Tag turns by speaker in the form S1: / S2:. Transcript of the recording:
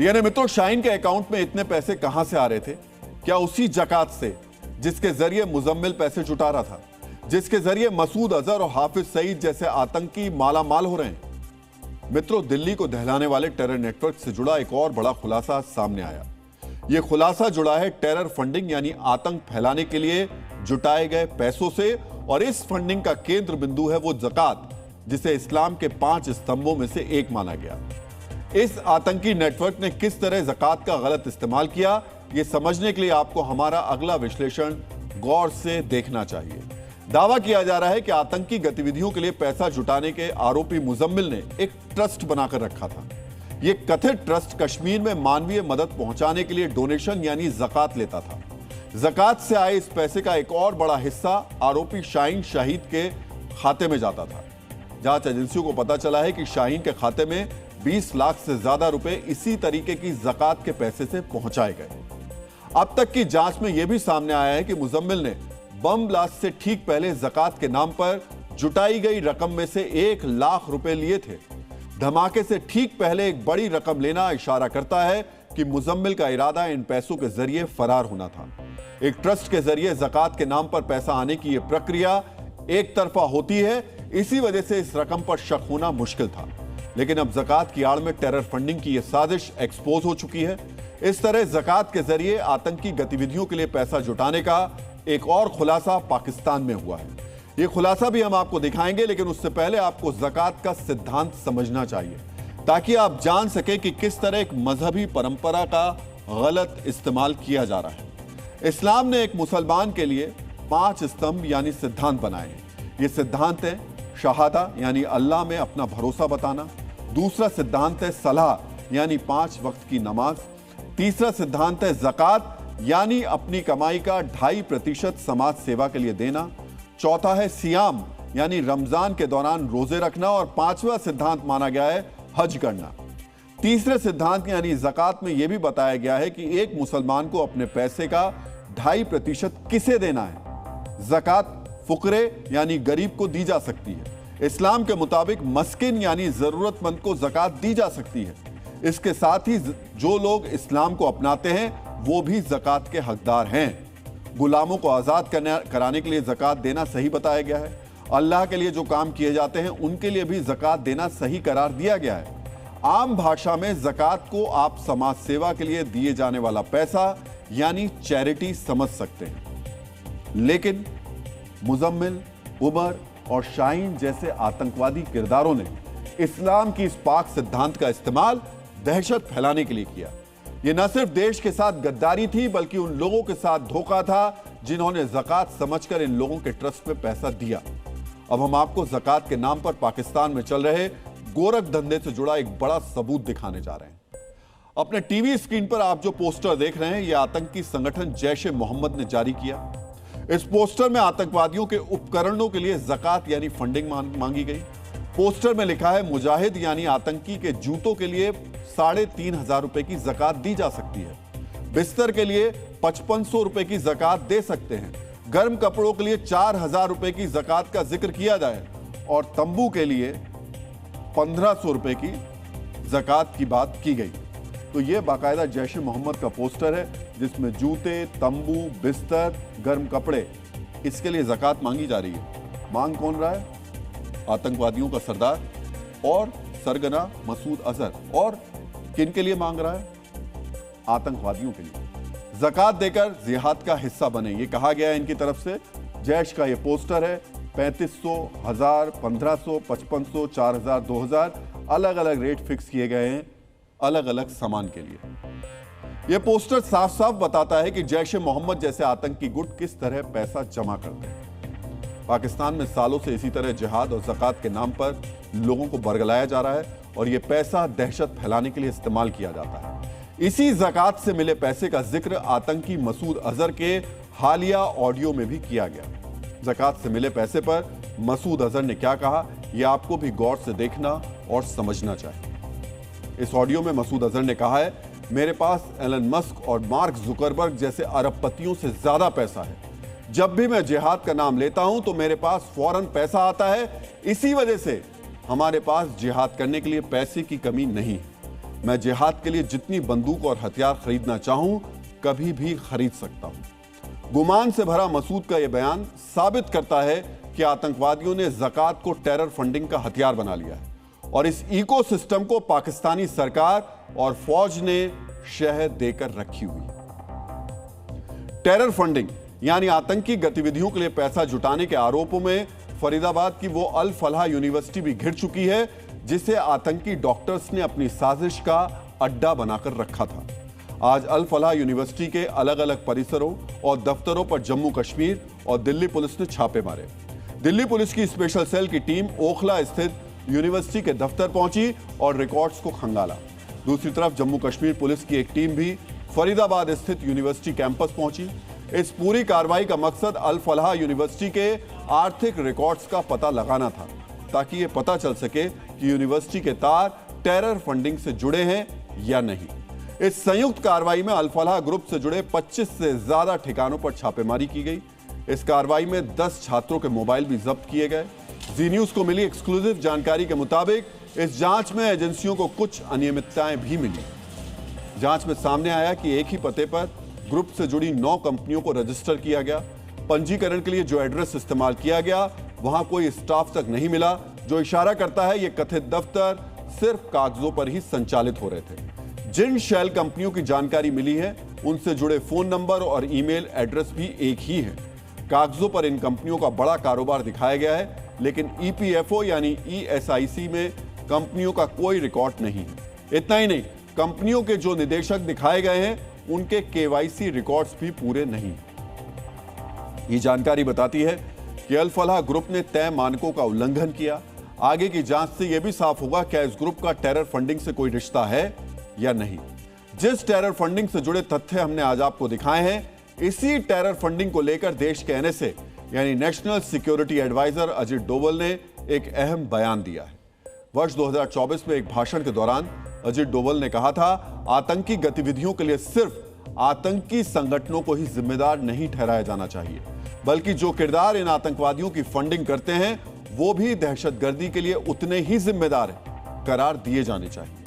S1: यानी मित्रों, शाहीन के अकाउंट में इतने पैसे कहां से आ रहे थे? क्या उसी जकात से जिसके जरिए मुजम्मिल पैसे जुटा रहा था, जिसके जरिए मसूद अजहर और हाफिज सईद जैसे आतंकी माला माल हो रहे हैं? मित्रों, दिल्ली को दहलाने वाले टेरर नेटवर्क से जुड़ा एक और बड़ा खुलासा सामने आया। यह खुलासा जुड़ा है टेरर फंडिंग यानी आतंक फैलाने के लिए जुटाए गए पैसों से, और इस फंडिंग का केंद्र बिंदु है वो जकात, जिसे इस्लाम के 5 स्तंभों में से एक माना गया। इस आतंकी नेटवर्क ने किस तरह जकात का गलत इस्तेमाल किया, यह समझने के लिए आपको हमारा अगला विश्लेषण गौर से देखना चाहिए। दावा किया जा रहा है कि आतंकी गतिविधियों के लिए पैसा जुटाने के आरोपी मुजम्मिल ने एक ट्रस्ट बनाकर रखा था। यह कथित ट्रस्ट कश्मीर में मानवीय मदद पहुंचाने के लिए डोनेशन यानी जकात लेता था। जकात से आए इस पैसे का एक और बड़ा हिस्सा आरोपी शाहीन शहीद के खाते में जाता था। जांच एजेंसियों को पता चला है कि शाहीन के खाते में 20 लाख से ज्यादा रुपए इसी तरीके की जकात के पैसे से पहुंचाए गए। अब तक की जांच में यह भी सामने आया है कि मुजम्मिल ने बम ब्लास्ट से ठीक पहले जकात के नाम पर जुटाई गई रकम में से 1 लाख रुपए लिए थे। धमाके से ठीक पहले एक बड़ी रकम लेना इशारा करता है कि मुजम्मिल का इरादा इन पैसों के जरिए फरार होना था। एक ट्रस्ट के जरिए जकात के नाम पर पैसा आने की यह प्रक्रिया एक तरफा होती है, इसी वजह से इस रकम पर शक होना मुश्किल था। लेकिन अब जकात की आड़ में टेरर फंडिंग की यह साजिश एक्सपोज हो चुकी है। इस तरह जकात के जरिए आतंकी गतिविधियों के लिए पैसा जुटाने का एक और खुलासा पाकिस्तान में हुआ है। यह खुलासा भी हम आपको दिखाएंगे, लेकिन उससे पहले आपको जकात का सिद्धांत समझना चाहिए, ताकि आप जान सके कि किस तरह एक मजहबी परंपरा का गलत इस्तेमाल किया जा रहा है। इस्लाम ने एक मुसलमान के लिए 5 स्तंभ यानी सिद्धांत बनाए हैं। ये सिद्धांत है शहादा यानी अल्लाह में अपना भरोसा बताना। दूसरा सिद्धांत है सलाह यानी 5 वक्त की नमाज। तीसरा सिद्धांत है ज़कात यानी अपनी कमाई का 2.5% समाज सेवा के लिए देना। चौथा है सियाम यानी रमजान के दौरान रोजे रखना। और 5वां सिद्धांत माना गया है हज करना। तीसरे सिद्धांत यानी ज़कात में यह भी बताया गया है कि एक मुसलमान को अपने पैसे का 2.5% किसे देना है। ज़कात फुकरे यानी गरीब को दी जा सकती है। इस्लाम के मुताबिक मस्किन यानी जरूरतमंद को ज़कात दी जा सकती है। इसके साथ ही जो लोग इस्लाम को अपनाते हैं वो भी ज़कात के हकदार हैं। गुलामों को आज़ाद कराने के लिए ज़कात देना सही बताया गया है। अल्लाह के लिए जो काम किए जाते हैं उनके लिए भी ज़कात देना सही करार दिया गया है। आम भाषा में ज़कात को आप समाज सेवा के लिए दिए जाने वाला पैसा यानी चैरिटी समझ सकते हैं। लेकिन मुजम्मिल, उमर और शाहीन जैसे आतंकवादी किरदारों ने इस्लाम की इस पाक सिद्धांत का इस्तेमाल दहशत फैलाने के लिए किया। यह न सिर्फ देश के साथ गद्दारी थी, बल्कि उन लोगों के साथ धोखा था जिन्होंने ज़कात समझकर इन लोगों के ट्रस्ट में पैसा दिया। अब हम आपको ज़कात के नाम पर पाकिस्तान में चल रहे गोरख धंधे से जुड़ा एक बड़ा सबूत दिखाने जा रहे हैं। अपने टीवी स्क्रीन पर आप जो पोस्टर देख रहे हैं, यह आतंकी संगठन जैश-ए-मोहम्मद ने जारी किया। इस पोस्टर में आतंकवादियों के उपकरणों के लिए ज़कात यानी फंडिंग मांगी गई। पोस्टर में लिखा है मुजाहिद यानी आतंकी के जूतों के लिए 3,500 रुपए की ज़कात दी जा सकती है। बिस्तर के लिए 5,500 रुपए की ज़कात दे सकते हैं। गर्म कपड़ों के लिए 4,000 रुपए की ज़कात का जिक्र किया जाए और तंबू के लिए 1,500 रुपए की ज़कात की बात की गई। तो यह बाकायदा जैश-ए-मोहम्मद का पोस्टर है जिसमें जूते, तंबू, बिस्तर, गर्म कपड़े, इसके लिए ज़कात मांगी जा रही है। मांग कौन रहा है? आतंकवादियों का सरदार और सरगना मसूद अजहर। और किन के लिए मांग रहा है? आतंकवादियों के लिए। ज़कात देकर जिहाद का हिस्सा बने, ये कहा गया है इनकी तरफ से। जैश का ये पोस्टर है। 3,500, 1,000, 1,500, 5,500, 4,000, 2,000 अलग अलग रेट फिक्स किए गए हैं अलग अलग सामान के लिए। यह पोस्टर साफ साफ बताता है कि जैश-ए-मोहम्मद जैसे आतंकी गुट किस तरह पैसा जमा करते हैं। पाकिस्तान में सालों से इसी तरह जिहाद और ज़कात के नाम पर लोगों को बरगलाया जा रहा है और यह पैसा दहशत फैलाने के लिए इस्तेमाल किया जाता है। इसी ज़कात से मिले पैसे का जिक्र आतंकी मसूद अजहर के हालिया ऑडियो में भी किया गया। ज़कात से मिले पैसे पर मसूद अजहर ने क्या कहा, यह आपको भी गौर से देखना और समझना चाहिए। इस ऑडियो में मसूद अजहर ने कहा है, मेरे पास एलन मस्क और मार्क जुकरबर्ग जैसे अरबपतियों से ज्यादा पैसा है। जब भी मैं जिहाद का नाम लेता हूं तो मेरे पास फौरन पैसा आता है। इसी वजह से हमारे पास जिहाद करने के लिए पैसे की कमी नहीं है। मैं जिहाद के लिए जितनी बंदूक और हथियार खरीदना चाहूं कभी भी खरीद सकता हूं। गुमान से भरा मसूद का यह बयान साबित करता है कि आतंकवादियों ने ज़कात को टेरर फंडिंग का हथियार बना लिया है और इस इकोसिस्टम को पाकिस्तानी सरकार और फौज ने शह देकर रखी हुई है। टेरर फंडिंग यानी आतंकी गतिविधियों के लिए पैसा जुटाने के आरोपों में फरीदाबाद की वो अल फलाह यूनिवर्सिटी भी घिर चुकी है, जिसे आतंकी डॉक्टर्स ने अपनी साजिश का अड्डा बनाकर रखा था। आज अल फलाह यूनिवर्सिटी के अलग अलग परिसरों और दफ्तरों पर जम्मू कश्मीर और दिल्ली पुलिस ने छापे मारे। दिल्ली पुलिस की स्पेशल सेल की टीम ओखला स्थित यूनिवर्सिटी के दफ्तर पहुंची और रिकॉर्ड्स को खंगाला। दूसरी तरफ जम्मू कश्मीर पुलिस की एक टीम भी फरीदाबाद स्थित यूनिवर्सिटी कैंपस पहुंची। इस पूरी कार्रवाई का मकसद अल फलाह यूनिवर्सिटी के आर्थिक रिकॉर्ड्स का पता लगाना था, ताकि यह पता चल सके कि यूनिवर्सिटी के तार टेरर फंडिंग से जुड़े हैं या नहीं। इस संयुक्त कार्रवाई में अल फलाह ग्रुप से जुड़े 25 से ज्यादा ठिकानों पर छापेमारी की गई। इस कार्रवाई में 10 छात्रों के मोबाइल भी जब्त किए गए। जी न्यूज को मिली एक्सक्लूसिव जानकारी के मुताबिक इस जांच में एजेंसियों को कुछ अनियमितताएं भी मिली। जांच में सामने आया कि एक ही पते पर ग्रुप से जुड़ी 9 कंपनियों को रजिस्टर किया गया। पंजीकरण के लिए जो एड्रेस इस्तेमाल किया गया वहां कोई स्टाफ तक नहीं मिला, जो इशारा करता है ये कथित दफ्तर सिर्फ कागजों पर ही संचालित हो रहे थे। जिन शेल कंपनियों की जानकारी मिली है उनसे जुड़े फोन नंबर और ईमेल एड्रेस भी एक ही है। कागजों पर इन कंपनियों का बड़ा कारोबार दिखाया गया है, लेकिन ईपीएफओ यानी ईएसआईसी में कंपनियों का कोई रिकॉर्ड नहीं है। इतना ही नहीं, कंपनियों के जो निदेशक दिखाए गए हैं उनके केवाईसी रिकॉर्ड्स भी पूरे नहीं। ये जानकारी बताती है कि अल फलाह ग्रुप ने तय मानकों का उल्लंघन किया। आगे की जांच से यह भी साफ होगा क्या इस ग्रुप का टेरर फंडिंग से कोई रिश्ता है या नहीं। जिस टेरर फंडिंग से जुड़े तथ्य हमने आज आपको दिखाए हैं, इसी टेरर फंडिंग को लेकर देश के एनएसए यानी national security adviser Ajit Doval ने एक अहम बयान दिया है। वर्ष 2024 में एक भाषण के दौरान अजित डोवल ने कहा था, आतंकी गतिविधियों के लिए सिर्फ आतंकी संगठनों को ही जिम्मेदार नहीं ठहराया जाना चाहिए, बल्कि जो किरदार इन आतंकवादियों की फंडिंग करते हैं वो भी दहशतगर्दी के लिए उतने ही जिम्मेदार करार दिए जाने चाहिए।